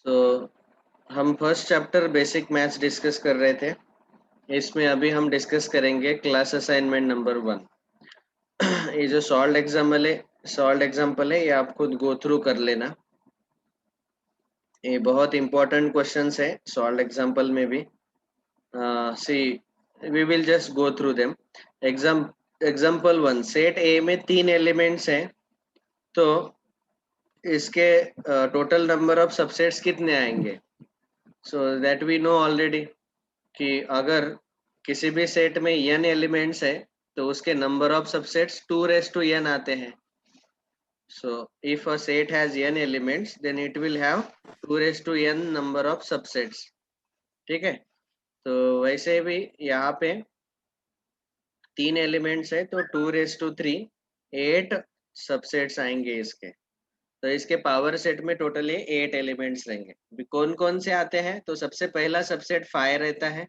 तो हम first chapter basic maths discuss कर रहे थे। इसमें अभी हम डिस्कस करेंगे क्लास असाइनमेंट नंबर 1। ये जो सॉल्व एग्जाम्पल है ये आप खुद गो थ्रू कर लेना। ये बहुत इंपॉर्टेंट क्वेश्चंस है सॉल्व एग्जाम्पल में भी। See we will just go through them. Example 1, set A में 3 एलिमेंट्स हैं, तो इसके टोटल नंबर ऑफ सबसेट्स कितने आएंगे? So that we know already कि अगर किसी भी सेट में n एलिमेंट्स है तो उसके नंबर ऑफ सबसेट्स 2n आते हैं। So if a set has n elements then it will have 2n number of subsets। ठीक है, तो वैसे भी यहाँ पे 3 एलिमेंट्स है तो 2 3 8 सबसेट्स आएंगे इसके। तो इसके पावर सेट में टोटली 8 एलिमेंट्स रहेंगे। कौन कौन से आते हैं? तो सबसे पहला सबसेट 5 रहता है,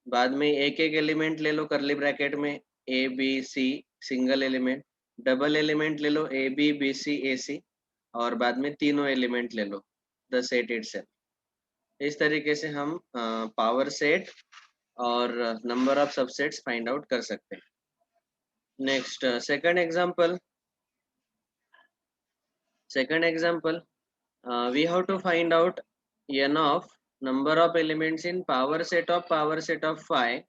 बाद में एक एक एलिमेंट ले लो करली ब्रैकेट में, A B C single element, double element ले लो ए बी बी सी ए सी, और बाद में तीनों एलिमेंट ले लो द सेट इटसेल्फ। इस तरीके से हम पावर सेट और number of subsets find out कर सकते हैं। Next second example, we have to find out n of number of elements in power set of 5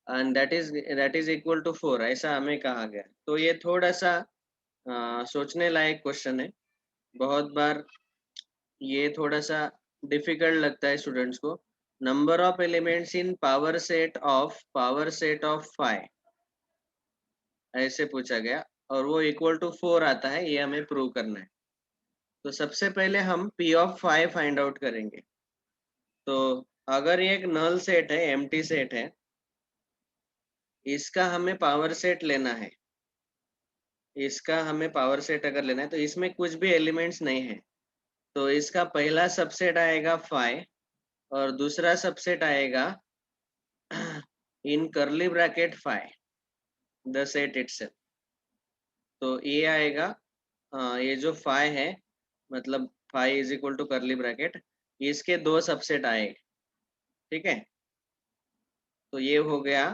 and that is equal to 4, ऐसा हमें कहा गया। तो ये थोड़ा सा सोचने लायक क्वेश्चन है। बहुत बार ये थोड़ा सा डिफिकल्ट लगता है स्टूडेंट्स को। Number of elements in power set of 5 ऐसे पूछा गया और वो इक्वल टू 4 आता है, ये हमें प्रूव करना है। तो सबसे पहले हम P ऑफ 5 फाइंड आउट करेंगे। तो अगर ये एक नल सेट है, एम्प्टी सेट है, इसका हमें पावर सेट लेना है। इसका हमें पावर सेट अगर लेना है तो इसमें कुछ भी एलिमेंट्स नहीं है, तो इसका पहला सबसेट आएगा 5 और दूसरा सबसेट आएगा इन करली ब्रैकेट 5 द सेट इटसेल्फ। तो ये आएगा ये जो 5 है, मतलब 5 is equal to curly bracket, इसके 2 सबसेट आए। ठीक है, तो ये हो गया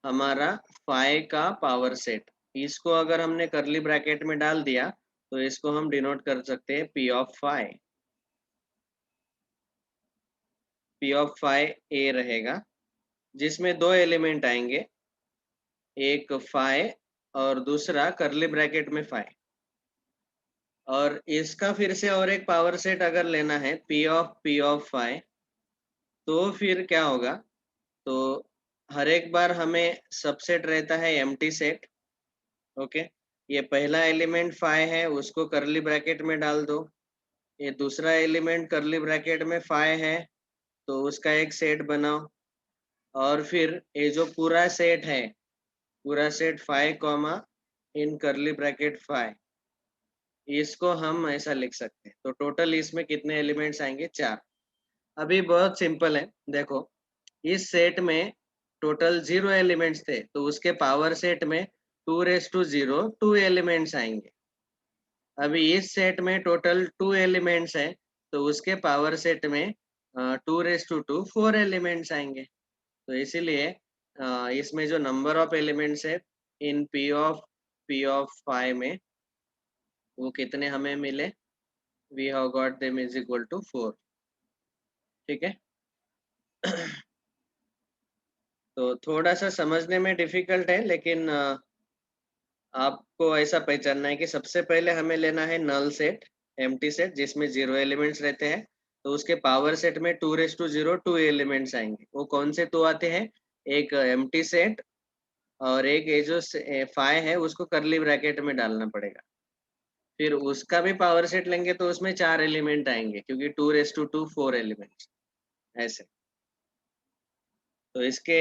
हमारा 5 का पावर सेट। इसको अगर हमने करली ब्रैकेट में डाल दिया तो इसको हम डिनोट कर सकते हैं P ऑफ 5। P ऑफ 5 ए रहेगा जिसमें 2 एलिमेंट आएंगे, एक 5 और दूसरा करली ब्रैकेट में 5। और इसका फिर से और एक पावर सेट अगर लेना है P ऑफ 5, तो फिर क्या होगा? तो हर एक बार हमें सबसेट रहता है एम्प्टी सेट। ओके, ये पहला एलिमेंट 5 है, उसको करली ब्रैकेट में डाल दो। ये दूसरा एलिमेंट करली ब्रैकेट में 5 है, तो उसका एक सेट बनाओ। और फिर ये जो पूरा सेट है, पूरा सेट 5 कॉमा इन करली ब्रैकेट 5, इसको हम ऐसा लिख सकते हैं। तो टोटल इसमें कितने एलिमेंट्स आएंगे? 4। अभी बहुत सिंपल है, देखो इस सेट में टोटल 0 एलिमेंट्स थे, तो उसके पावर सेट में 2 2 एलिमेंट्स आएंगे। अभी इस सेट में टोटल 2 एलिमेंट्स है, तो उसके पावर सेट में 2 4 एलिमेंट्स आएंगे। तो इसीलिए इसमें जो नंबर ऑफ एलिमेंट्स है इन P ऑफ 5 में, वो कितने हमें मिले? We have got them is equal to 4। ठीक है, तो थोड़ा सा समझने में डिफिकल्ट है, लेकिन आपको ऐसा पहचानना है कि सबसे पहले हमें लेना है नल सेट, एम्प्टी सेट जिसमें 0 एलिमेंट्स रहते हैं। तो उसके पावर सेट में 2 एलिमेंट्स आएंगे। वो कौन से 2 आते हैं? एक एम्प्टी सेट और एक ये जो 5 है उसको करली ब्रैकेट में डालना पड़ेगा। फिर उसका भी पावर सेट लेंगे तो उसमें 4 एलिमेंट आएंगे, क्योंकि 2 4 एलिमेंट्स ऐसे। तो इसके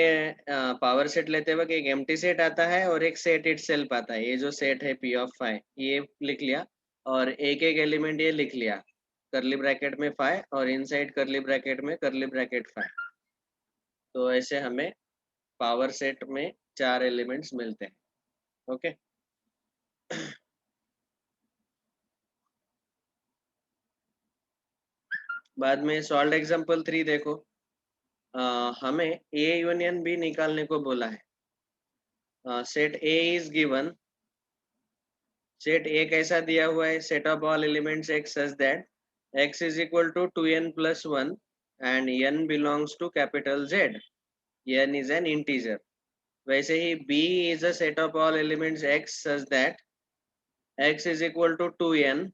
पावर सेट लेते वक्त एक एम्प्टी सेट आता है और एक सेट इटसेल्फ आता है। ये जो सेट है P ऑफ 5, ये लिख लिया और एक एक एलिमेंट ये लिख लिया, करली ब्रैकेट में 5 और इनसाइड करली ब्रैकेट में करली ब्रैकेट 5। तो ऐसे हमें पावर सेट में 4 एलिमेंट्स मिलते हैं। ओके, बाद में सॉल्व एग्जांपल 3 देखो। हमें ए यूनियन बी निकालने को बोला है। Set A is given, set A कैसा दिया हुआ है, set of all elements x such that x is equal to 2n+1 and n belongs to capital Z, n is an integer. वैसे ही b is a set of all elements x such that x is equal to 2n,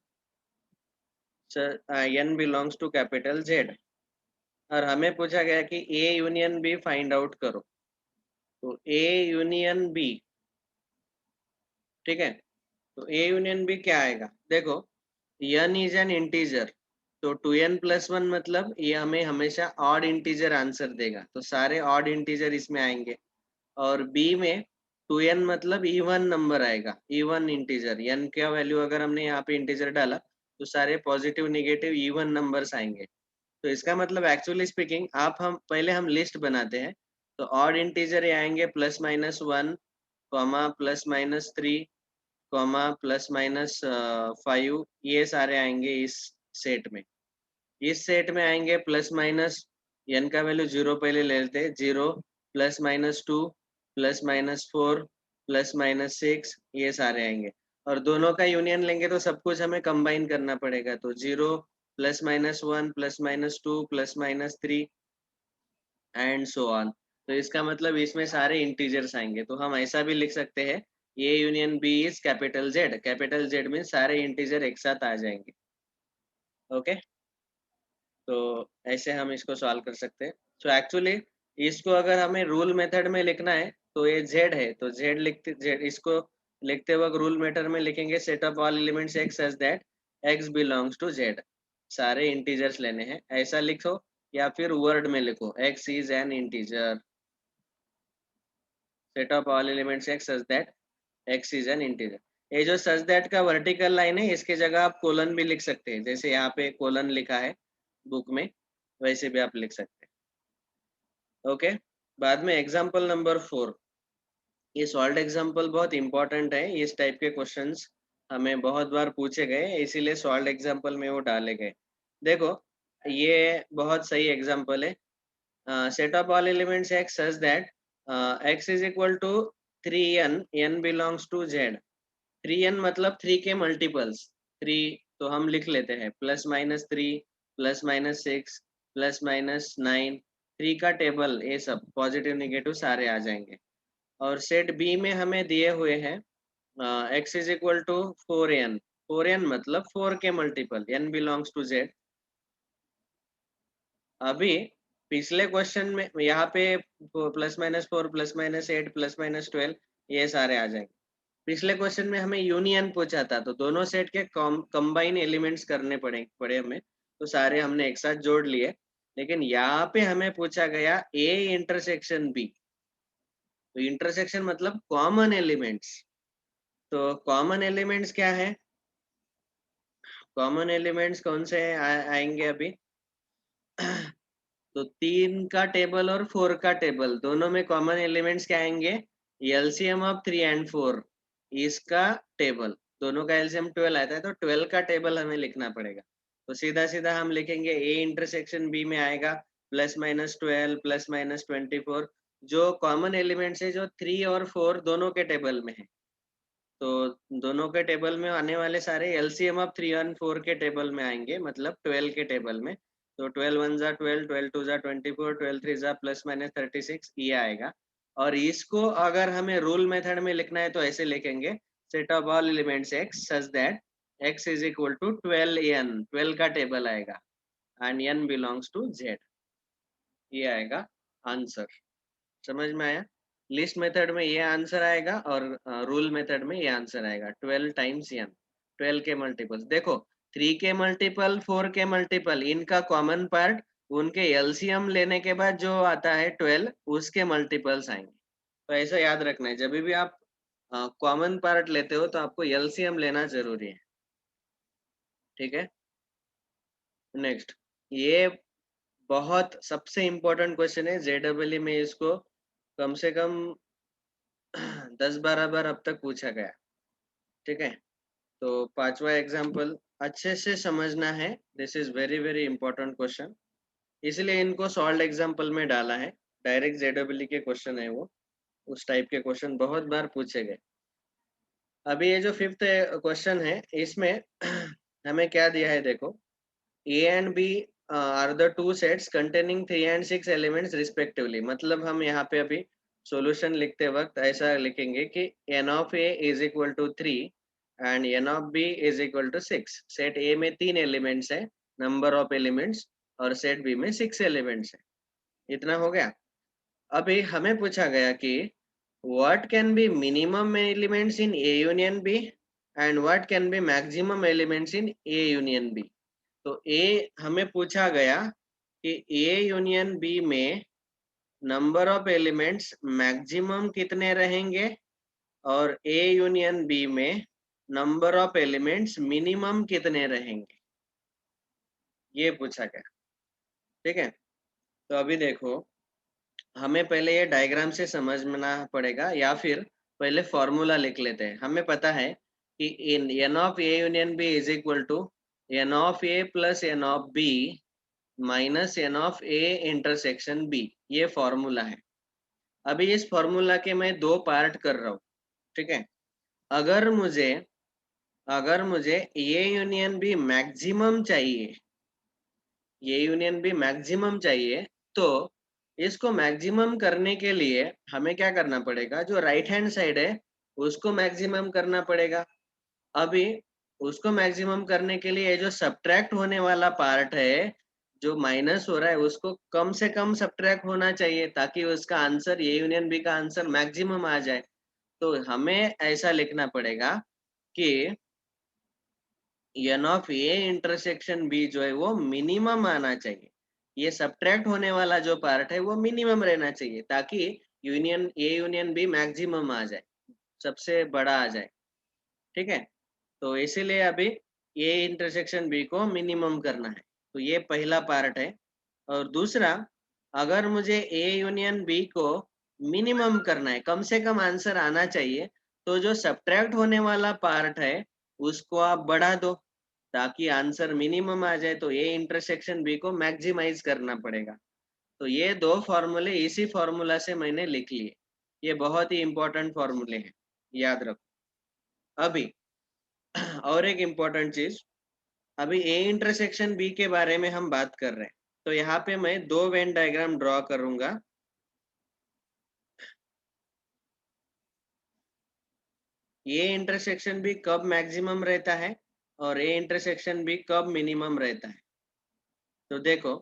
so, n belongs to capital Z। और हमें पूछा गया कि a union b find out करो। तो a union b, ठीक है, तो a यूनियन b क्या आएगा, देखो n इज एन इंटीजर, तो 2n+1 मतलब ये हमें हमेशा ऑड इंटीजर आंसर देगा, तो सारे ऑड इंटीजर इसमें आएंगे। और b में 2n मतलब इवन नंबर आएगा, इवन इंटीजर, n का वैल्यू अगर हमने यहाँ पे इंटीजर डाला तो सारे पॉजिटिव निगेटिव इवन नंबर्स आएंगे। तो इसका मतलब एक्चुअली स्पीकिंग हम पहले हम लिस्ट बनाते हैं। तो ऑड इंटीजर ये आएंगे +-1, +-3, +-5, ये सारे आएंगे इस सेट में। इस सेट में आएंगे प्लस माइनस, n का वैल्यू 0 पहले ले लेते हैं, 0, +-2, +-4, +-6, ये सारे आएंगे। और दोनों का यूनियन लेंगे तो सब कुछ हमें कंबाइन करना पड़ेगा, तो 0, +-1, +-2, +-3 एंड सो ऑन। तो इसका मतलब इसमें सारे इंटीजर्स आएंगे, तो हम ऐसा भी लिख सकते हैं A union B is capital Z, capital Z में सारे इंटीजर एक साथ आ जाएंगे। ओके, तो ऐसे हम इसको सॉल्व कर सकते हैं। सो एक्चुअली इसको अगर हमें रूल मेथड में लिखना है तो ये z है, तो z इसको लिखते वक्त रूल मेथड में लिखेंगे set of all elements x such that x belongs to z, सारे इंटीजर्स लेने हैं, ऐसा लिखो या फिर वर्ड में लिखो x is an integer, set of all elements x such that x is an integer. ये जो सच दैट का वर्टिकल लाइन है इसके जगह आप कोलन भी लिख सकते हैं, जैसे यहाँ पे कोलन लिखा है बुक में, वैसे भी आप लिख सकते हैं। ओके, बाद में एग्जाम्पल नंबर 4, ये सॉल्व एग्जाम्पल बहुत इंपॉर्टेंट है, इस टाइप के क्वेश्चंस हमें बहुत बार पूछे गए, इसीलिए सॉल्व एग्जाम्पल में वो डाले गए। देखो ये बहुत सही एग्जाम्पल है। Set of all elements x such that x is equal to 3n, n belongs to z। 3n मतलब 3 के मल्टीपल्स, 3 तो हम लिख लेते हैं +-3, +-6, +-9, 3 का टेबल, ये सब पॉजिटिव निगेटिव सारे आ जाएंगे। और सेट बी में हमें दिए हुए हैं x is equal to 4n, 4n मतलब 4 के multiple, n belongs to z। अभी पिछले क्वेश्चन में यहाँ पे +-4, +-8, +-12 ये सारे आ जाएंगे। पिछले क्वेश्चन में हमें यूनियन पूछा था, तो दोनों सेट के कंबाइन एलिमेंट्स करने पड़े हमें, तो सारे हमने एक साथ जोड़ लिए। लेकिन यहाँ पे हमें पूछा गया ए इंटरसेक्शन बी, तो इंटरसेक्शन मतलब कॉमन एलिमेंट्स। तो कॉमन एलिमेंट्स क्या है, कॉमन एलिमेंट्स कौन से आएंगे अभी तो 3 का टेबल और 4 का टेबल दोनों में कॉमन एलिमेंट्स क्या आएंगे, एलसीएम ऑफ 3 एंड 4, इसका टेबल, दोनों का एलसीएम 12 आता है, तो 12 का टेबल हमें लिखना पड़ेगा। तो सीधा सीधा हम लिखेंगे ए इंटरसेक्शन बी में आएगा +-12, +-24, जो कॉमन एलिमेंट्स है जो 3 और 4 दोनों के टेबल में है, तो दोनों के टेबल में आने वाले सारे एलसीएम ऑफ 3 और 4 के टेबल में आएंगे, मतलब 12 के टेबल में। तो 12 1 जा 12, 12 2 जा 24, 12 3 जा +-36, ये आएगा। और इसको अगर हमें रूल मेथड में लिखना है तो ऐसे लिखेंगे set of all elements x such that x is equal to 12n, 12 का टेबल आएगा and n belongs to z, ये आएगा आंसर। समझ में आया, लिस्ट मेथड में ये आंसर आएगा और रूल मेथड में ये आंसर आएगा 12 टाइम्स n, 12 के मल्टीपल्स। देखो 3 के मल्टीपल, 4 के मल्टीपल, इनका कॉमन पार्ट उनके एलसीएम लेने के बाद जो आता है 12, उसके मल्टीपल्स आएंगे। तो ऐसा याद रखना है, जब भी आप कॉमन पार्ट लेते हो तो आपको एलसीएम लेना जरूरी है, ठीक है। नेक्स्ट, ये बहुत सबसे इम्पोर्टेंट क्वेश्चन है, जेडब्ल्यू में इसको कम से कम 10-12 बार अब तक पूछा गया, ठीक है। तो पांचवा एग्जाम्पल अच्छे से समझना है, this is very very important question, इसलिए इनको सॉल्व एग्जाम्पल में डाला है। डायरेक्ट जेडब्ल्यू के क्वेश्चन है वो, उस टाइप के क्वेश्चन बहुत बार पूछे गए। अभी ये जो फिफ्थ क्वेश्चन है इसमें हमें क्या दिया है देखो, A and B are the two sets containing 3 and 6 elements respectively. मतलब हम यहाँ पे अभी सॉल्यूशन लिखते वक्त ऐसा लिखेंगे कि n of A is equal to 3 and n of B is equal to 6। Set A में 3 एलिमेंट्स है, नंबर ऑफ एलिमेंट्स, और सेट बी में 6 एलिमेंट्स है। इतना हो गया। अभी हमें पूछा गया कि what can be minimum elements in A union B and what can be maximum elements in A union B। तो A हमें पूछा गया कि A यूनियन B में नंबर ऑफ एलिमेंट्स मैक्सिमम कितने रहेंगे और A यूनियन B में नंबर ऑफ एलिमेंट्स मिनिमम कितने रहेंगे, ये पूछा गया। ठीक है, तो अभी देखो हमें पहले ये डायग्राम से समझना पड़ेगा या फिर पहले फॉर्मूला लिख लेते हैं। हमें पता है कि इन n of A union B is equal to n of A plus n of B minus n of A intersection B, ये फॉर्मूला है। अभी इस फॉर्मूला के मैं दो पार्ट कर रहा हूँ। ठीक है, अगर मुझे अगर मुझे ए यूनियन बी मैक्सिमम चाहिए, ये यूनियन भी मैक्सिमम चाहिए, तो इसको मैक्सिमम करने के लिए हमें क्या करना पड़ेगा, जो राइट हैंड साइड है उसको मैक्सिमम करना पड़ेगा। अभी उसको मैक्सिमम करने के लिए जो सब्ट्रैक्ट होने वाला पार्ट है, जो माइनस हो रहा है, उसको कम से कम सब्ट्रैक्ट होना चाहिए ताकि उसका आंसर, ये यूनियन बी का आंसर मैक्सिमम आ जाए। तो हमें ऐसा लिखना पड़ेगा कि n of A intersection B जो है वो मिनिमम आना चाहिए। ये सब्ट्रैक्ट होने वाला जो पार्ट है वो मिनिमम रहना चाहिए ताकि union A union B maximum आ जाए, सबसे बड़ा आ जाए। ठीक है, तो इसीलिए अभी ए इंटरसेक्शन बी को मिनिमम करना है। तो ये पहला पार्ट है। और दूसरा, अगर मुझे ए यूनियन बी को मिनिमम करना है, कम से कम आंसर आना चाहिए, तो जो सब्ट्रैक्ट होने वाला पार्ट है उसको आप बढ़ा दो ताकि आंसर मिनिमम आ जाए। तो ए इंटरसेक्शन बी को मैक्सिमाइज करना पड़ेगा। तो ये दो फॉर्मूले इसी फॉर्मूला से मैंने लिख लिए। ये बहुत ही इंपॉर्टेंट फॉर्मूले हैं, याद रखो। अभी और एक इम्पोर्टेंट चीज, अभी ए इंटरसेक्शन बी के बारे में हम बात कर रहे हैं। तो यहाँ पे मैं दो वेन डायग्राम ड्रॉ करूंगा। ए इंटरसेक्शन बी कब मैक्सिमम रहता है और ए इंटरसेक्शन बी कब मिनिमम रहता है। तो देखो,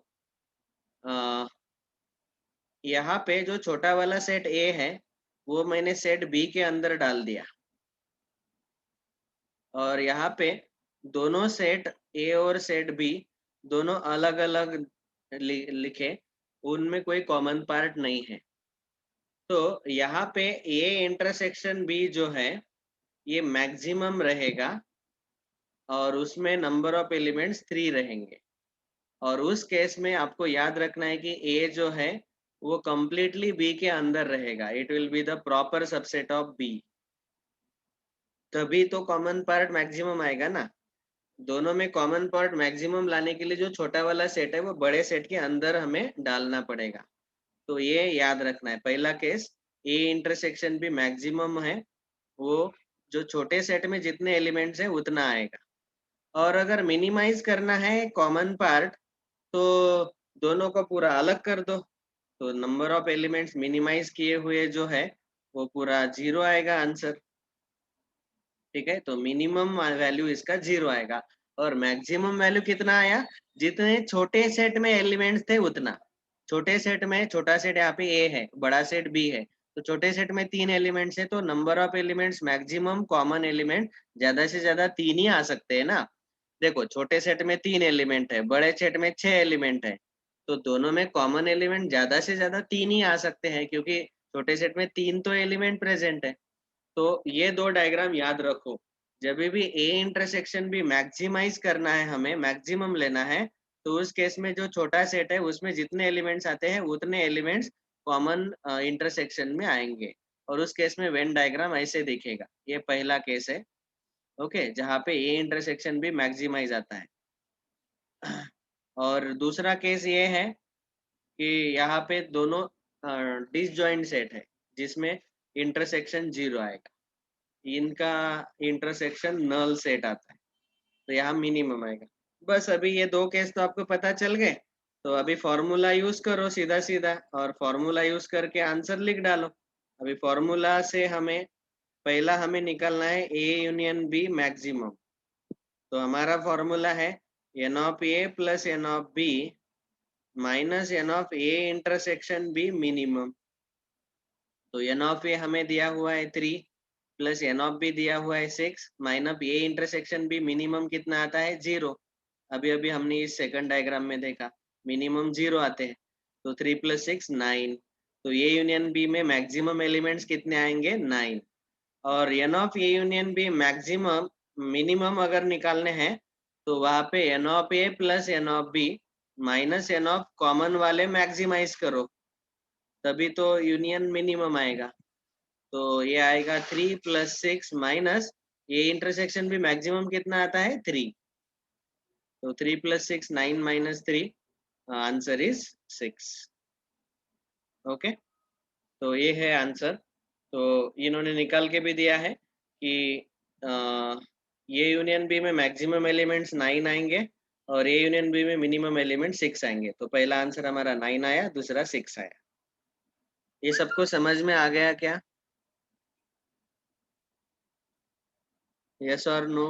यहाँ पे जो छोटा वाला सेट ए है वो मैंने सेट बी के अंदर डाल दिया, और यहाँ पे दोनों सेट ए और सेट बी दोनों अलग अलग लिखे, उनमें कोई कॉमन पार्ट नहीं है। तो यहाँ पे ए इंटरसेक्शन बी जो है ये मैक्सिमम रहेगा और उसमें नंबर ऑफ एलिमेंट्स 3 रहेंगे। और उस केस में आपको याद रखना है कि ए जो है वो कंप्लीटली बी के अंदर रहेगा, it will be the proper subset of B. तभी तो कॉमन पार्ट मैक्सिमम आएगा ना। दोनों में कॉमन पार्ट मैक्सिमम लाने के लिए जो छोटा वाला सेट है वो बड़े सेट के अंदर हमें डालना पड़ेगा। तो ये याद रखना है। पहला केस, ए इंटरसेक्शन भी मैक्सिमम है, वो जो छोटे सेट में जितने एलिमेंट्स है उतना आएगा। और अगर मिनिमाइज करना है कॉमन पार्ट, तो दोनों को पूरा अलग कर दो, तो नंबर ऑफ एलिमेंट्स मिनिमाइज किए हुए जो है वो पूरा 0 आएगा आंसर। ठीक है, तो मिनिमम वैल्यू इसका 0 आएगा। और मैक्सिमम वैल्यू कितना आया, जितने छोटे सेट में एलिमेंट्स थे उतना। छोटे सेट में, छोटा सेट यहाँ पे ए है, बड़ा सेट बी है, तो छोटे सेट में 3 एलिमेंट्स है, तो number of elements maximum common element ज्यादा से ज्यादा 3 ही आ सकते हैं ना। देखो, छोटे सेट में 3 एलिमेंट है, बड़े सेट में 6 एलिमेंट है, तो दोनों में कॉमन एलिमेंट ज्यादा से ज्यादा 3 ही आ सकते हैं, क्योंकि छोटे सेट में 3 तो एलिमेंट प्रेजेंट है। तो ये दो डायग्राम याद रखो। जब भी ए इंटरसेक्शन भी मैक्सिमाइज करना है, हमें मैक्सिमम लेना है, तो उस केस में जो छोटा सेट है उसमें जितने एलिमेंट्स आते हैं उतने एलिमेंट्स कॉमन इंटरसेक्शन में आएंगे, और उस केस में वेन डायग्राम ऐसे दिखेगा। ये पहला केस है। ओके, जहाँ पे ए इंटरसेक्शन भी मैक्सिमाइज आता है। और दूसरा केस ये है कि यहाँ पे दोनों डिसजॉइंट सेट है जिसमें इंटरसेक्शन 0 आएगा, इनका इंटरसेक्शन नल सेट आता है, तो यहाँ मिनिमम आएगा। बस अभी ये दो केस तो आपको पता चल गए, तो अभी फॉर्मूला यूज करो सीधा सीधा, और फॉर्मूला यूज करके आंसर लिख डालो। अभी फॉर्मूला से हमें पहला हमें निकालना है ए यूनियन बी मैक्सिमम। तो हमारा फॉर्मूला है n of A plus n of B minus n of A intersection B minimum. तो एन ऑफ ए हमें दिया हुआ है 3 प्लस एन ऑफ बी दिया हुआ है 6 माइनस ए इंटरसेक्शन बी मिनिमम कितना आता है 0। अभी अभी हमने इस सेकंड डायग्राम में देखा मिनिमम 0 आते हैं, तो 3 प्लस 6 9। तो ए यूनियन बी में मैक्सिमम एलिमेंट्स कितने आएंगे 9। और n of A union B maximum minimum अगर निकालने हैं तो वहां पे n of A plus n of B minus n of common वाले मैक्सिमाइज करो, तभी तो यूनियन मिनिमम आएगा। तो ये आएगा 3 प्लस 6 माइनस ये इंटरसेक्शन भी मैक्सिमम कितना आता है 3। तो 3 plus 6 9 minus 3 answer is 6। Okay, तो ये है आंसर। तो इन्होंने निकाल के भी दिया है कि ये यूनियन बी में मैक्सिमम एलिमेंट्स 9 आएंगे और ए यूनियन बी में मिनिमम एलिमेंट 6 आएंगे। तो पहला आंसर हमारा 9 आया, दूसरा 6 आया। ये सबको समझ में आ गया क्या? यस और नो?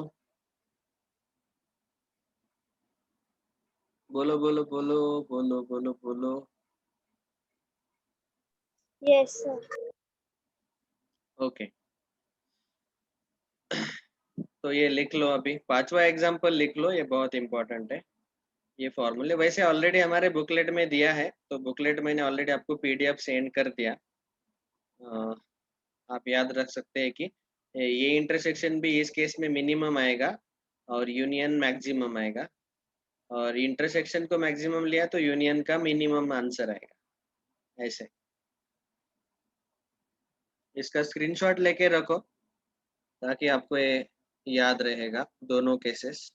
बोलो बोलो बोलो बोलो बोलो बोलो। Yes sir. ओके, तो ये लिख लो, अभी पांचवा एग्जाम्पल लिख लो, ये बहुत इंपॉर्टेंट है। ये फॉर्मूले वैसे ऑलरेडी हमारे बुकलेट में दिया है, तो बुकलेट मैंने ऑलरेडी आपको पीडीएफ सेंड कर दिया। आप याद रख सकते हैं कि ये इंटरसेक्शन भी इस केस में मिनिमम आएगा और यूनियन मैक्सिमम आएगा, और इंटरसेक्शन को मैक्सिमम लिया तो यूनियन का मिनिमम आंसर आएगा। ऐसे इसका स्क्रीनशॉट लेके रखो ताकि आपको ये याद रहेगा दोनों cases.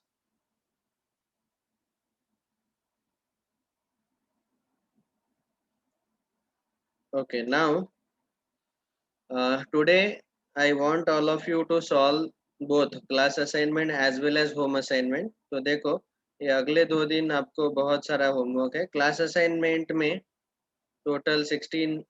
Okay, now today I want all of you to solve both class assignment as well as home assignment। तो देखो ये अगले 2 दिन आपको बहुत सारा होमवर्क है। क्लास असाइनमेंट में total 16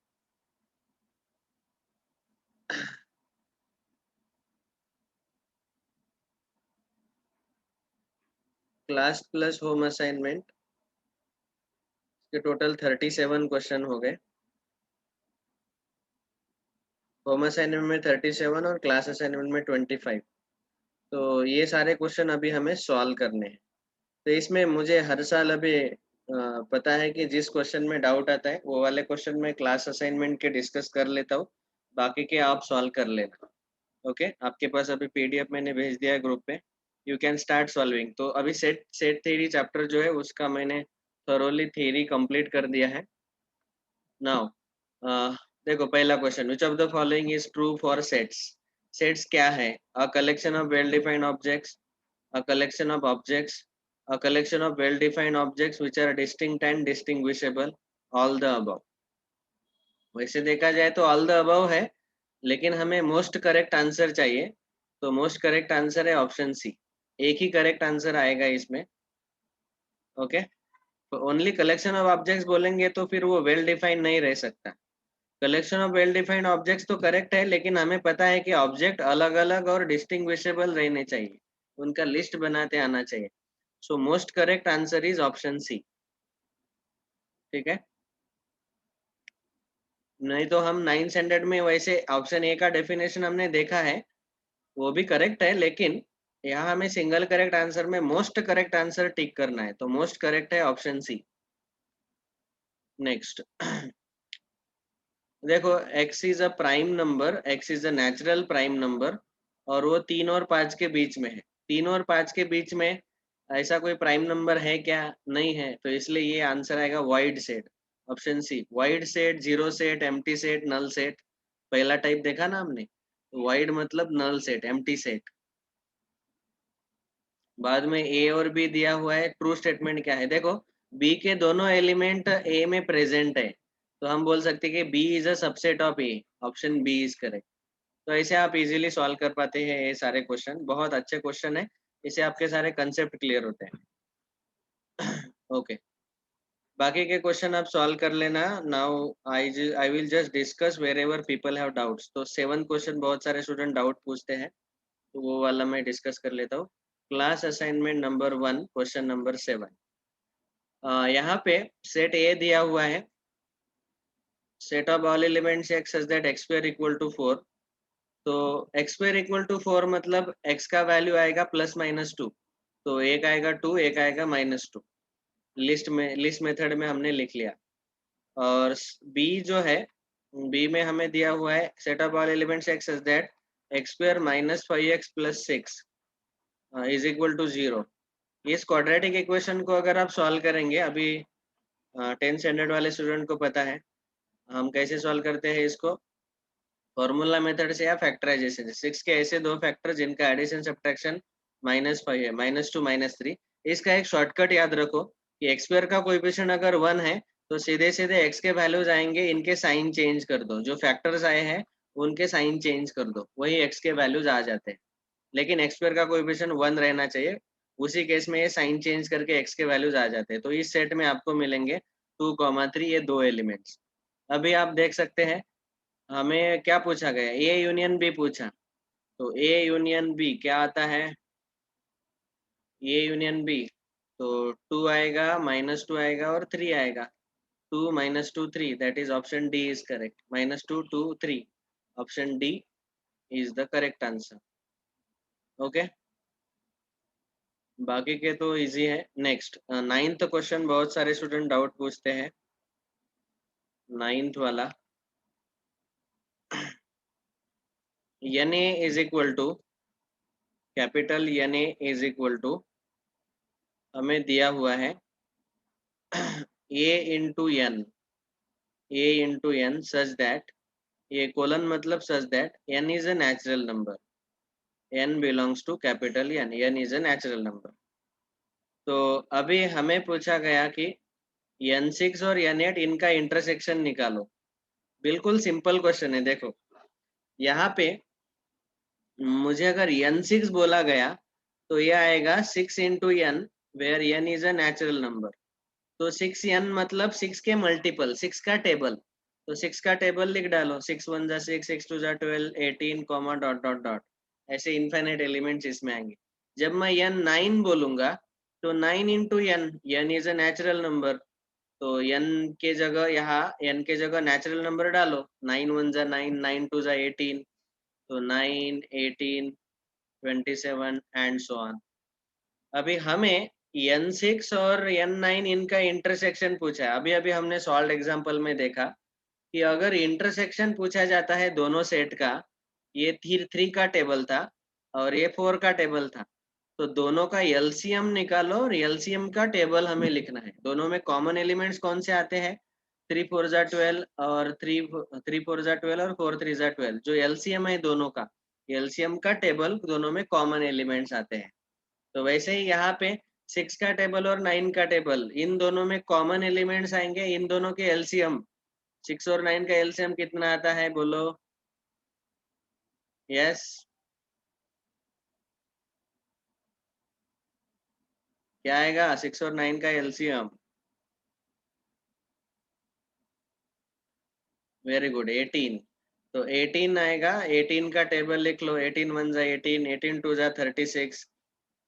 class plus home assignment के टोटल 37 क्वेश्चन हो गए। होम असाइनमेंट में 37 और क्लास असाइनमेंट में 25। तो ये सारे क्वेश्चन अभी हमें सॉल्व करने हैं। तो इसमें मुझे हर साल अभी पता है कि जिस क्वेश्चन में डाउट आता है वो वाले क्वेश्चन में क्लास असाइनमेंट के डिस्कस कर लेता हूँ, बाकी के आप सॉल्व कर लेना। ओके, आपके पास अभी पीडीएफ मैंने भेज दिया है ग्रुप पे, यू कैन स्टार्ट सॉल्विंग। तो अभी सेट सेट थ्योरी चैप्टर जो है उसका मैंने थोरोली थ्योरी कंप्लीट कर दिया है। नाउ देखो पहला question, which of the following is true for sets. Sets क्या है? A collection of well defined objects, a collection of objects, a collection of well-defined objects which are distinct and distinguishable, all the above। वैसे देखा जाए तो all the above है, लेकिन हमें most correct answer चाहिए, तो मोस्ट करेक्ट आंसर है ऑप्शन सी। एक ही करेक्ट आंसर आएगा इसमें। ओके, तो ओनली कलेक्शन ऑफ ऑब्जेक्ट्स बोलेंगे तो फिर वो वेल डिफाइंड नहीं रह सकता। Collection of well defined objects तो करेक्ट है, लेकिन हमें पता है कि ऑब्जेक्ट अलग अलग और डिस्टिंग्विशेबल रहने चाहिए, उनका लिस्ट बनाते आना चाहिए। So most correct answer is option C. ठीक है, नहीं तो हम 9th स्टैंडर्ड में वैसे ऑप्शन ए का डेफिनेशन हमने देखा है, वो भी करेक्ट है, लेकिन यहाँ हमें सिंगल करेक्ट आंसर में मोस्ट करेक्ट आंसर टिक करना है, तो मोस्ट करेक्ट है ऑप्शन सी। नेक्स्ट देखो, x is a prime number, x is a natural prime number, और वो 3 और 5 के बीच में है। 3 और 5 के बीच में ऐसा कोई प्राइम नंबर है क्या? नहीं है, तो इसलिए ये आंसर आएगा void set, option C. Void set, zero set, empty set, null set, पहला टाइप देखा ना हमने, वाइड मतलब नल सेट, एम्प्टी सेट। बाद में ए और बी दिया हुआ है, ट्रू स्टेटमेंट क्या है? देखो बी के दोनों एलिमेंट ए में प्रेजेंट है, तो हम बोल सकते हैं कि B is a subset of A, option B is correct. तो ऐसे आप इजीली सॉल्व कर पाते हैं ये सारे क्वेश्चन, बहुत अच्छे क्वेश्चन है, इससे आपके सारे कंसेप्ट क्लियर होते हैं। ओके बाकी के क्वेश्चन आप सॉल्व कर लेना। Now I will just discuss wherever people have doubts. तो 7 क्वेश्चन बहुत सारे स्टूडेंट डाउट पूछते हैं, तो वो वाला मैं डिस्कस कर लेता हूँ। Class assignment number 1 question number 7। यहाँ पे सेट ए दिया हुआ है, set of all elements x such that x square equal to 4। तो एक्स स्क्वायर इक्वल टू 4 मतलब एक्स का वैल्यू आएगा +-2, तो एक आएगा 2, एक आएगा -2। लिस्ट मेथड में हमने लिख लिया। और बी जो है, बी में हमें दिया हुआ है set of all elements x such that x square -5x + 6 is equal to 0। इस क्वाड्रेटिक इक्वेशन को अगर आप सॉल्व करेंगे, अभी 10th स्टैंडर्ड वाले स्टूडेंट को पता है हम कैसे सॉल्व करते हैं इसको, फॉर्मूला मेथड से या फैक्टराइजेशन से। 6 के ऐसे दो फैक्टर जिनका एडिशन सब्ट्रैक्शन -5 है, -2 -3। इसका एक शॉर्टकट याद रखो कि एक्स स्क्वायर का कोएफिशिएंट अगर 1 है तो सीधे सीधे एक्स के वैल्यूज आएंगे, इनके साइन चेंज कर दो, जो फैक्टर्स आए हैं उनके साइन चेंज कर दो, वही एक्स के वैल्यूज आ जाते हैं। लेकिन एक्स स्क्वायर का कोएफिशिएंट 1 रहना चाहिए, उसी केस में ये साइन चेंज करके एक्स के वैल्यूज आ जाते हैं। तो इस सेट में आपको मिलेंगे 2, 3 ये दो एलिमेंट्स। अभी आप देख सकते हैं हमें क्या पूछा गया, ए यूनियन बी पूछा। तो ए यूनियन बी क्या आता है, ए यूनियन बी, तो 2 आएगा, -2 आएगा और 3 आएगा। 2 -2 3, that is option D is correct. -2 2 3, option D is the correct answer. Okay बाकी के तो इजी है। नेक्स्ट 9th क्वेश्चन बहुत सारे स्टूडेंट डाउट पूछते हैं, 9th वाला। N A is equal to, capital n A is equal to, हमें दिया हुआ है A into n, a into n such that, ये कोलन मतलब such that n is a natural number, n belongs to capital n is a natural number। तो अभी हमें पूछा गया कि n6 और n8 इनका इंटरसेक्शन निकालो। बिल्कुल सिंपल क्वेश्चन है। देखो यहाँ पे मुझे अगर n6 बोला गया तो ये आएगा 6 into n, where n is a natural number. तो 6n मतलब 6 के मल्टीपल, 6 का टेबल। तो 6 का टेबल लिख डालो, 6 1 जा 6, 6 2 जा 12, 18 कॉमा डॉट डॉट डॉट, ऐसे इनफाइनाइट एलिमेंट्स इसमें आएंगे। जब मैं n 9 बोलूंगा तो 9 into n is a natural number, तो n के जगह यहाँ n के जगह नेचुरल नंबर डालो, 9 1 जा 9, 9 2 जा 18, तो 9 18 27 एंड सो ऑन। अभी हमें n6 और n9 इनका इंटरसेक्शन पूछा है। अभी अभी हमने सॉल्व एग्जांपल में देखा कि अगर इंटरसेक्शन पूछा जाता है दोनों सेट का, ये 3 का टेबल था और ये 4 का टेबल था, तो दोनों का एलसीएम निकालो और एलसीएम का टेबल हमें लिखना है। दोनों में कॉमन एलिमेंट्स कौन से आते हैं, 3 4 जा 12 और 3 4 जा 12 और 4 3 जा 12। जो एलसीएम है दोनों का, एलसीएम का टेबल दोनों में कॉमन एलिमेंट्स आते हैं। तो वैसे ही यहाँ पे 6 का टेबल और 9 का टेबल, इन दोनों में कॉमन एलिमेंट्स आएंगे, इन दोनों के एलसीएम, 6 और 9 का एलसीएम कितना आता है बोलो? यस क्या आएगा 6 और 9 का एलसीएम? Very good 18। तो 18 आएगा, 18 का टेबल लिख लो, 18 1 जा 18, 18 2 जा 36,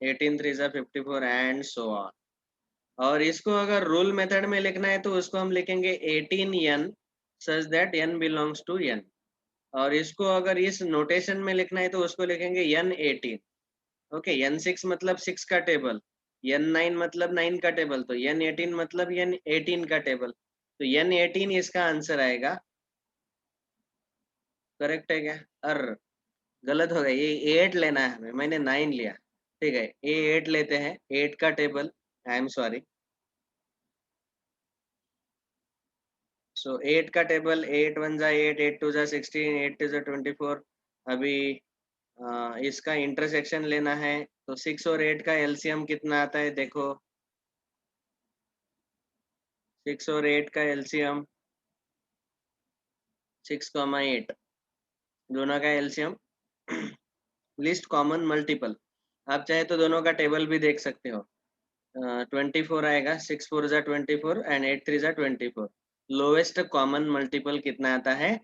18 3 जा 54 एंड सो ऑन। और इसको अगर रूल मेथड में लिखना है तो उसको हम लिखेंगे 18n such that n belongs to n। और इसको अगर इस नोटेशन में लिखना है तो उसको लिखेंगे n18। ओके n6 मतलब 6 का टेबल, n9 मतलब 9 का टेबल, तो n18 मतलब n18 का टेबल, तो n18 इसका आंसर आएगा। करेक्ट है क्या? अर गलत हो गया, ये 8 लेना है हमें, मैंने 9 लिया। ठीक है ये 8 लेते हैं, 8 का टेबल, आई एम सॉरी। सो 8 का टेबल, 8 1 जा 8, 8 2 जा 16, 8 2 जा 24। अभी इसका इंटरसेक्शन लेना है, तो 6 और 8 का एलसीएम कितना आता है देखो। 6 और 8 का एलसीएम 6,8, दोनों का एलसीएम लिस्ट कॉमन मल्टीपल। आप चाहे तो दोनों का टेबल भी देख सकते हो। 24 आएगा, 6 4 जा 24 एंड 8 3 जा 24। लोएस्ट कॉमन मल्टीपल कितना आता है?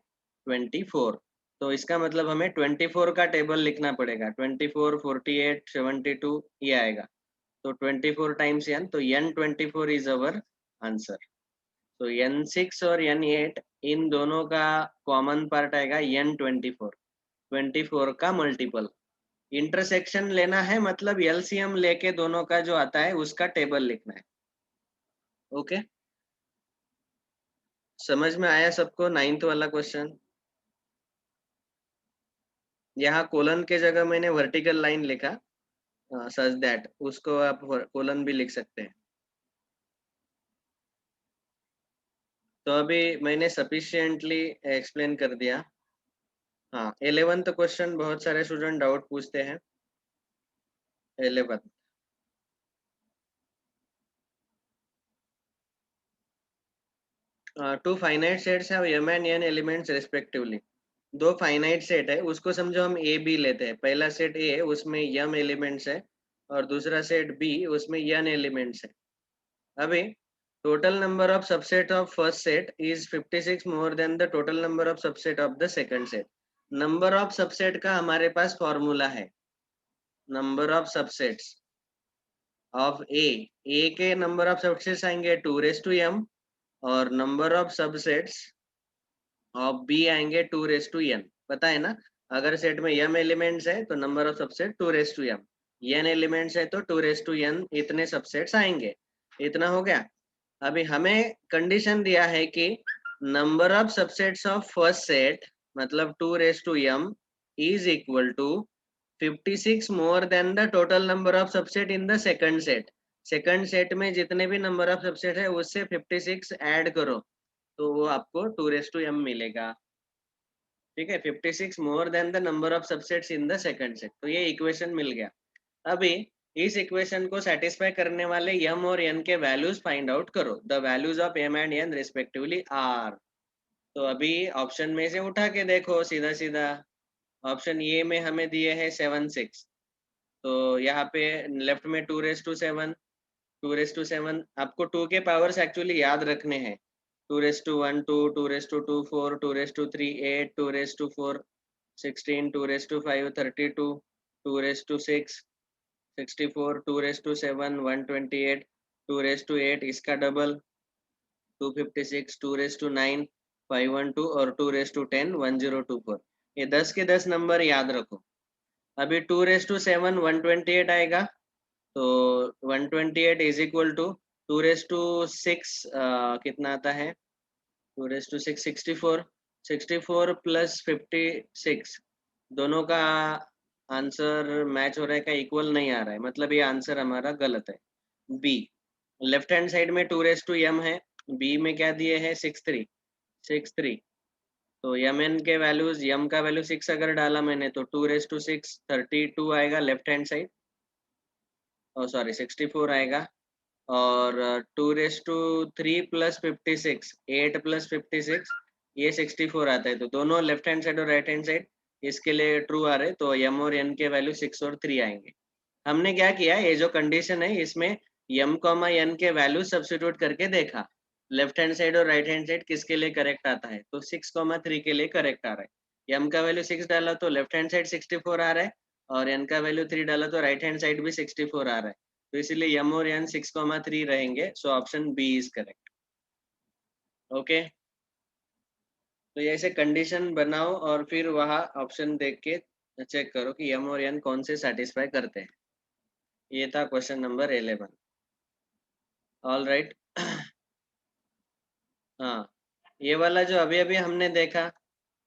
24। तो इसका मतलब हमें 24 का टेबल लिखना पड़ेगा। 24 48 72 ये आएगा। तो 24 टाइम्स n, तो n24 इज अवर आंसर। तो n6 और n8 इन दोनों का कॉमन पार्ट आएगा n24, 24 का मल्टीपल। इंटरसेक्शन लेना है मतलब एलसीएम लेके दोनों का जो आता है उसका टेबल लिखना है। ओके, समझ में आया सबको? 9th वाला क्वेश्चन। यहाँ कोलन के जगह मैंने वर्टिकल लाइन लिखा, सच दैट उसको आप कोलन भी लिख सकते हैं। तो अभी मैंने सफिशिएंटली एक्सप्लेन कर दिया। हाँ, 11th क्वेश्चन बहुत सारे स्टूडेंट डाउट पूछते हैं। 11th, two finite sets have m and n elements respectively. दो फाइनाइट सेट है, उसको समझो हम ए बी लेते हैं। पहला सेट ए है, उसमें m एलिमेंट्स है, और दूसरा सेट बी, उसमें n एलिमेंट्स है। अभी total number of subset of first set is 56 more than the total number of subset of the second set. Number of subset का हमारे पास फॉर्मूला है, number of subsets of A के number of subsets आएंगे 2m, और number of subsets of B आएंगे 2n। पता है ना, अगर सेट में m एलिमेंट्स है तो number of subset 2m, n elements है तो 2n, इतने सबसेट्स आएंगे। इतना हो गया। अभी हमें कंडीशन दिया है कि number of subsets of first set मतलब 2m is equal to 56 more than the total number of subset in the second set. Second set में जितने भी नंबर ऑफ सबसेट है उससे 56 ऐड करो, तो वो आपको 2m मिलेगा। ठीक है, 56 more than the number of subsets in the second set. तो ये इक्वेशन मिल गया। अभी इस इक्वेशन को सेटिस्फाई करने वाले m और n के वैल्यूज फाइंड आउट करो। The values of m and n respectively are. तो अभी ऑप्शन में से उठा के देखो सीधा सीधा। ऑप्शन ए में हमें दिए हैं 7 6, तो यहाँ पे लेफ्ट में 2 7, 2 7। आपको 2 के पावर्स एक्चुअली याद रखने हैं। 2 1 2, 2 4, 2 3 8, 2 4 16, 2 5 32, 2 6 64, 2 7 128, 2 8 इसका डबल 256, 2 9 512 और 2 10 1024। ये 10 के 10 नंबर याद रखो। अभी 2 7 128 आएगा, तो 128 इज इक्वल टू 2 6 कितना आता है? 2 6 64, 64 प्लस 56, दोनों का आंसर मैच हो रहा है का इक्वल नहीं आ रहा है, मतलब ये आंसर हमारा गलत है। बी, लेफ्ट हैंड साइड में 2m है, बी में क्या दिए है? 6 3। तो एम एन के वैल्यूज, एम का वैल्यू 6 अगर डाला मैंने तो 2 6 32 आएगा लेफ्ट हैंड साइड, और सॉरी 64 आएगा। और 2 3 प्लस 56, 8 प्लस 56, ये 64 आता है। तो दोनों लेफ्ट हैंड साइड और राइट हैंड साइड इसके लिए ट्रू आ रहे, तो m और n के वैल्यू 6 और 3 आएंगे। हमने क्या किया, ये जो कंडीशन है इसमें m कॉमा n के वैल्यू सब्स्टिट्यूट करके देखा, लेफ्ट हैंड साइड और राइट हैंड साइड किसके लिए करेक्ट आता है, तो 6,3 के लिए करेक्ट आ रहा है। m का वैल्यू 6 डाला तो लेफ्ट हैंड साइड 64 आ रहा है, और n का वैल्यू 3 डाला तो राइट हैंड साइड भी 64 आ रहा है। तो इसीलिए m और n 6,3 रहेंगे। So option B is correct. Okay, तो ये ऐसे कंडीशन बनाओ और फिर वहाँ ऑप्शन देख के चेक करो कि m और n कौन से सेटिस्फाई करते हैं। ये था क्वेश्चन नंबर 11। All right. हाँ, ये वाला जो अभी अभी हमने देखा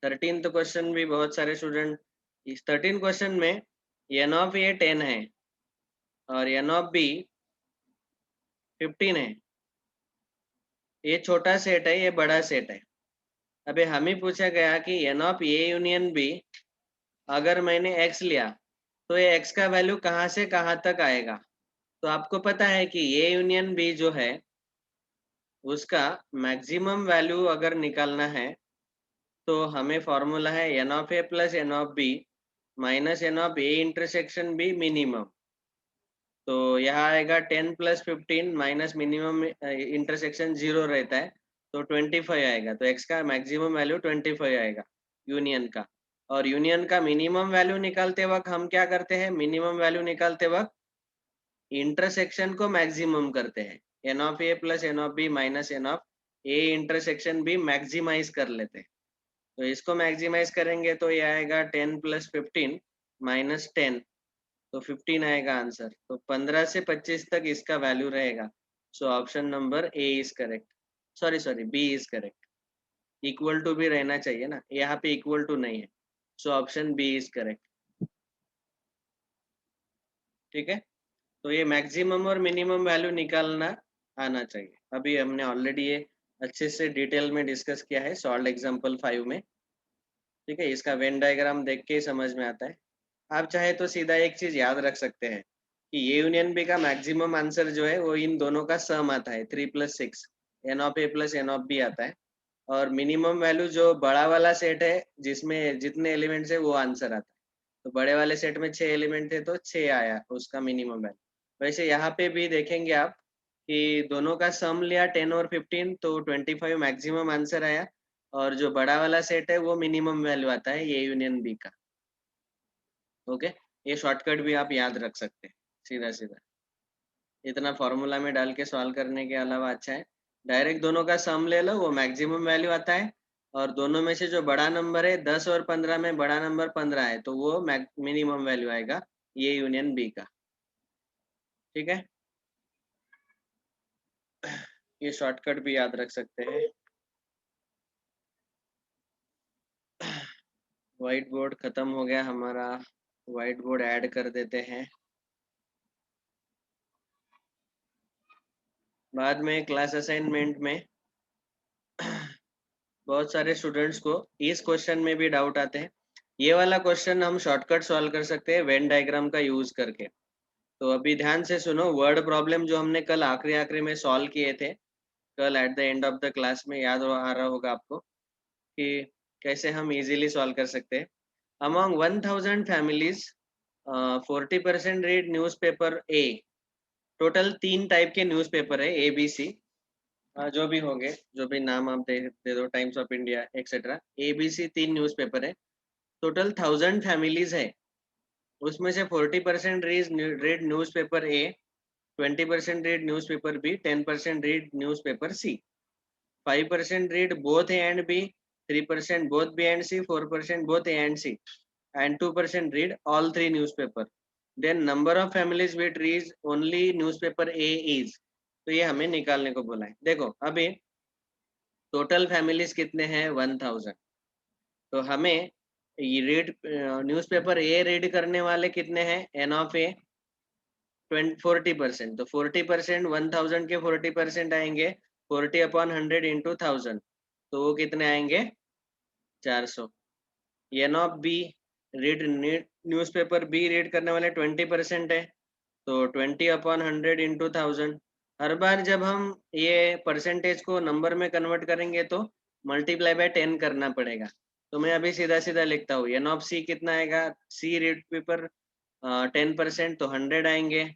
13th क्वेश्चन भी बहुत सारे स्टूडेंट, इस 13 क्वेश्चन में एन ऑफ ए 10 है और एन ऑफ बी 15 है। ये छोटा सेट है, ये बड़ा सेट है। अभी हम ही पूछा गया कि n of A union B अगर मैंने x लिया तो ये x का वैल्यू कहाँ से कहाँ तक आएगा? तो आपको पता है कि ए यूनियन बी जो है उसका मैक्सिमम वैल्यू अगर निकालना है तो हमें फॉर्मूला है n of A plus n of B minus n of A intersection B minimum. तो यहाँ आएगा 10 प्लस 15 माइनस मिनिमम इंटरसेक्शन 0 रहता है तो 25 आएगा। तो x का मैक्सिमम वैल्यू 25 आएगा यूनियन का। और यूनियन का मिनिमम वैल्यू निकालते वक्त हम क्या करते हैं? मिनिमम वैल्यू निकालते वक्त इंटरसेक्शन को मैक्सिमम करते हैं। N of A plus n of B minus n of A intersection B maximise कर लेते हैं। तो इसको मैक्सिमाइज करेंगे तो ये आएगा 10 प्लस 15 माइनस 10 तो 15 आएगा आंसर। तो 15 से 25 तक इसका वैल्यू रहेगा। So option number A is correct. Sorry B is correct. Equal to भी रहना चाहिए ना, यहाँ पे इक्वल टू नहीं है। So option B is correct. ठीक है, तो ये मैक्सिमम और मिनिमम वैल्यू निकालना आना चाहिए। अभी हमने ऑलरेडी ये अच्छे से डिटेल में डिस्कस किया है सॉल्व एग्जाम्पल 5 में। ठीक है, इसका वेन डायग्राम देख के ही समझ में आता है। आप चाहे तो सीधा एक चीज याद रख सकते हैं कि ए यूनियन बी का मैक्सिमम आंसर जो है वो इन दोनों का सम आता है 3 plus 6 n of A plus n of B आता है। और मिनिमम वैल्यू जो बड़ा वाला सेट है जिसमें जितने एलिमेंट्स है वो आंसर आता है। तो बड़े वाले सेट में 6 एलिमेंट थे तो 6 आया उसका मिनिमम वैल्यू। वैसे यहाँ पे भी देखेंगे आप कि दोनों का सम लिया 10 और 15 तो 25 मैक्सिमम आंसर आया। और जो बड़ा वाला सेट है वो मिनिमम वैल्यू आता है ए यूनियन बी का। ओके, ये शॉर्टकट भी आप याद रख सकते हैं सीधा सीधा। इतना फॉर्मूला में डाल के सॉल्व करने के अलावा अच्छा है डायरेक्ट दोनों का सम ले लो, वो मैक्सिमम वैल्यू आता है। और दोनों में से जो बड़ा नंबर है 10 और 15 में बड़ा नंबर 15 है तो वो मिनिमम वैल्यू आएगा ये यूनियन बी का। ठीक है, ये शॉर्टकट भी याद रख सकते हैं। व्हाइट बोर्ड खत्म हो गया हमारा, व्हाइट बोर्ड ऐड कर देते हैं। बाद में क्लास असाइनमेंट में बहुत सारे स्टूडेंट्स को इस क्वेश्चन में भी डाउट आते हैं। ये वाला क्वेश्चन हम शॉर्टकट सॉल्व कर सकते हैं वेन डायग्राम का यूज करके। तो अभी ध्यान से सुनो, वर्ड प्रॉब्लम जो हमने कल आखिरी आखिरी में सॉल्व किए थे, कल at the end of the class में याद आ रहा होगा आपको कि कैसे हम इजीली सॉल्व कर सकते हैं। अमॉन्ग 1000 फैमिलीज 40% रीड न्यूज़पेपर ए। टोटल 3 टाइप के न्यूज़पेपर है ए बी सी, जो भी होंगे, जो भी नाम आप दे दो, Times of India etcetera. A B C 3 newspaper है, टोटल 1000 फैमिलीज है। उसमें से 40% read newspaper A, 20% read newspaper B, 10% read newspaper C, 5% read both A and B, 3% both B and C, 4% both A and C, and 2% read all three newspaper. Then number of families which read only newspaper A is. तो ये हमें निकालने को बोला है। देखो अभी total families कितने हैं 1000। तो हमें ये रीड न्यूज़पेपर ए रीड करने वाले कितने हैं? एन ऑफ ए 40%। तो 40% 1000 के 40% आएंगे 40 अपॉन 100 इंटू 1000। तो वो कितने आएंगे? 400। N of B read newspaper B read करने वाले 20% है तो 20 अपॉन 100 इंटू 1000। हर बार जब हम ये परसेंटेज को नंबर में कन्वर्ट करेंगे तो मल्टीप्लाई बाय 10 करना पड़ेगा। तो मैं अभी सीधा सीधा लिखता हूँ, एन ऑफ सी कितना आएगा? सी रीड पेपर 10% तो 100 आएंगे।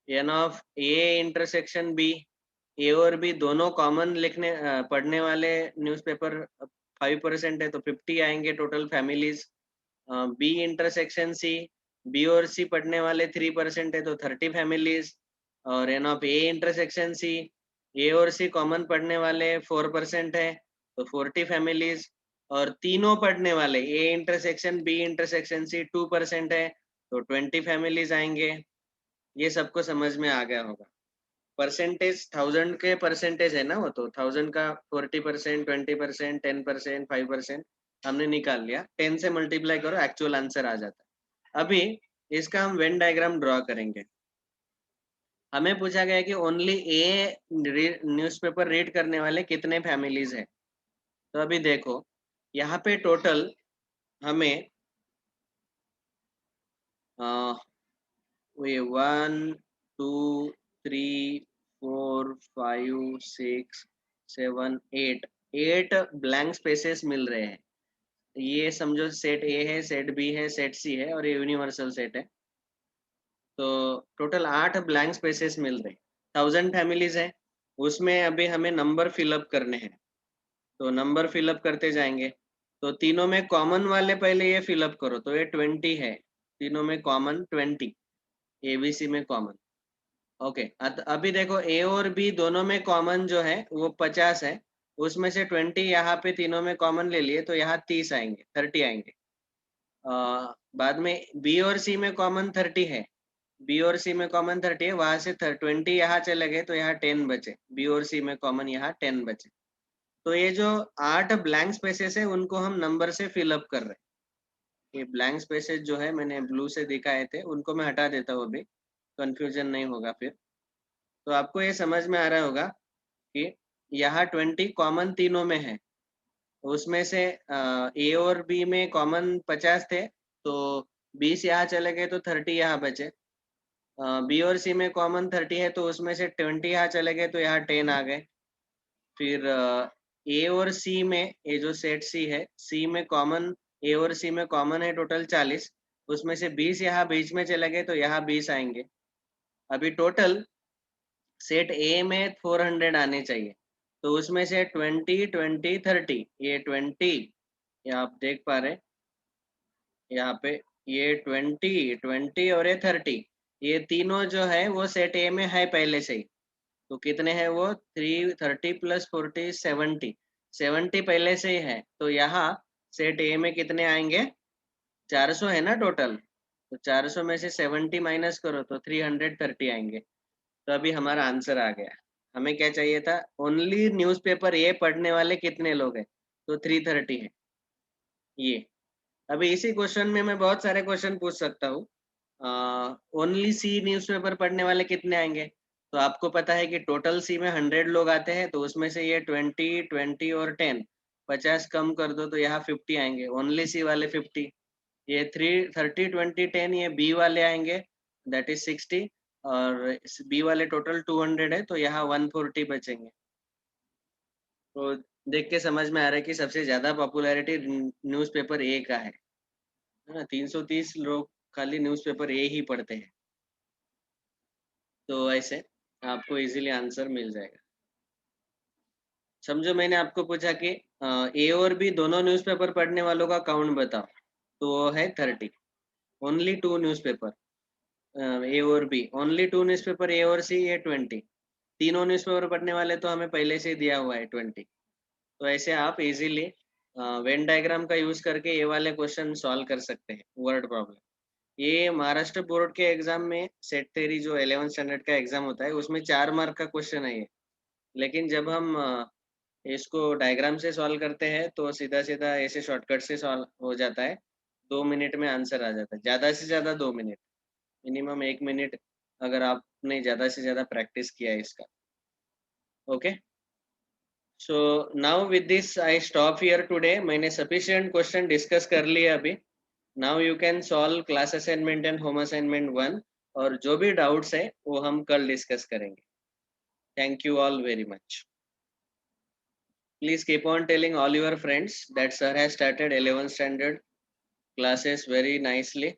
N of A intersection B, A और बी दोनों कॉमन लिखने पढ़ने वाले न्यूज़पेपर 5% है तो 50 आएंगे total families. B intersection C, B और सी पढ़ने वाले 3% है तो 30 फैमिलीज। और n of A intersection C, A और सी कॉमन पढ़ने वाले 4% है तो 40 फैमिलीज। और तीनों पढ़ने वाले A intersection B intersection C 2% है तो 20 फैमिलीज आएंगे। ये सबको समझ में आ गया होगा। परसेंटेज 1000 के परसेंटेज है ना, वो तो 1000 का 40%, 20%, 10%, 5% हमने निकाल लिया। 10 से मल्टीप्लाई करो एक्चुअल आंसर आ जाता है। अभी इसका हम वेन डायग्राम ड्रॉ करेंगे। हमें पूछा गया कि ओनली ए न्यूज़पेपर रीड करने वाले कितने फैमिलीज है। तो अभी देखो यहाँ पे टोटल हमें ये 1 2 3 4 5 6 7 8 8 ब्लैंक स्पेसेस मिल रहे हैं। ये समझो सेट ए है, सेट बी है, सेट सी है और ये यूनिवर्सल सेट है। तो टोटल 8 ब्लैंक स्पेसेस मिल रहे हैं। 1000 फैमिलीज है, उसमें अभी हमें नंबर फिलअप करने हैं। तो नंबर फिलअप करते जाएंगे। तो तीनों में कॉमन वाले पहले ये फिलअप करो। तो ये 20 है, तीनों में कॉमन 20, एबीसी में कॉमन। ओके, अभी देखो ए और बी दोनों में कॉमन जो है वो 50 है। उसमें से 20 यहाँ पे तीनों में कॉमन ले लिए तो यहाँ 30 आएंगे, 30 आएंगे। बाद में बी और सी में कॉमन 30 है, बी और सी में कॉमन 30 है, वहां से 20 यहाँ चले गए तो यहाँ 10 बचे, बी और सी में कॉमन यहाँ 10 बचे। तो ये जो 8 ब्लैंक स्पेसेस है उनको हम नंबर से फिलअप कर रहे हैं। ये ब्लैंक स्पेसेस जो है मैंने ब्लू से दिखाए थे उनको मैं हटा देता हूँ, अभी कंफ्यूजन नहीं होगा फिर। तो आपको ये समझ में आ रहा होगा कि यहाँ 20 कॉमन तीनों में है। उसमें से ए और बी में कॉमन 50 थे, तो 20 यहाँ चले गए तो 30 यहाँ बचे। बी और सी में कॉमन 30 है तो उसमें से 20 यहाँ चले गए तो यहाँ 10 आ गए। फिर ए और सी में, ये जो सेट सी है, सी में कॉमन, ए और सी में कॉमन है टोटल 40, उसमें से 20 यहाँ बीच में चले गए तो यहाँ 20 आएंगे। अभी टोटल सेट ए में 400 आने चाहिए। तो उसमें से 20 20 30, ये 20, ये आप देख पा रहे यहाँ पे, ये 20 20 और ये 30, ये तीनों जो है वो सेट ए में है पहले से ही। तो कितने हैं वो, 330 प्लस 40 70, 70 पहले से ही है। तो यहाँ सेट ए में कितने आएंगे, 400 है ना टोटल। तो 400 में से 70 माइनस करो तो 330 आएंगे। तो अभी हमारा आंसर आ गया। हमें क्या चाहिए था, ओनली न्यूज़पेपर ये पढ़ने वाले कितने लोग हैं, तो 330 है ये। अभी इसी क्वेश्चन में मैं बहुत सारे क्वेश्चन पूछ सकता हूँ। ओनली सी न्यूज़पेपर पढ़ने वाले कितने आएंगे। तो आपको पता है कि टोटल सी में 100 लोग आते हैं, तो उसमें से ये 20 20 और 10, 50 कम कर दो तो यहाँ 50 आएंगे, ओनली सी वाले 50। ये 30 20 10 ये बी वाले आएंगे, दैट इज 60, और बी वाले टोटल 200 है तो यहाँ 140 बचेंगे। तो देख के समझ में आ रहा है कि सबसे ज्यादा पॉपुलैरिटी न्यूज़पेपर ए का है ना। 330 लोग खाली न्यूज़पेपर ए ही पढ़ते हैं। तो ऐसे आपको इजीली आंसर मिल जाएगा। समझो मैंने आपको पूछा कि ए और बी दोनों न्यूज़पेपर पढ़ने वालों का काउंट बताओ, तो वो है 30। ओनली 2 न्यूज़पेपर, ए और बी, ओनली 2 न्यूज़पेपर ए और सी, ये 20। तीनों न्यूज़पेपर पढ़ने वाले तो हमें पहले से ही दिया हुआ है 20। तो ऐसे आप इजीली वेन डायग्राम का यूज करके ये वाले क्वेश्चन सॉल्व कर सकते हैं, वर्ड प्रॉब्लम। ये महाराष्ट्र बोर्ड के एग्जाम में सेट थ्योरी जो 11th स्टैंडर्ड का एग्जाम होता है उसमें 4 मार्क का क्वेश्चन है ये। लेकिन जब हम इसको डायग्राम से सॉल्व करते हैं तो सीधा सीधा ऐसे शॉर्टकट से सॉल्व हो जाता है। 2 मिनट में आंसर आ जाता है, ज़्यादा से ज़्यादा 2 मिनट, मिनिमम 1 मिनट, अगर आपने ज़्यादा से ज़्यादा प्रैक्टिस किया है इसका। Okay, so now with this I stop here today. मैंने सफिशिएंट क्वेश्चन डिस्कस कर लिए अभी। Now you can solve class assignment and home assignment 1, और जो भी डाउट्स है वो हम कल डिस्कस करेंगे। Thank you all very much. Please keep on telling all your friends that sir has started 11th standard classes very nicely.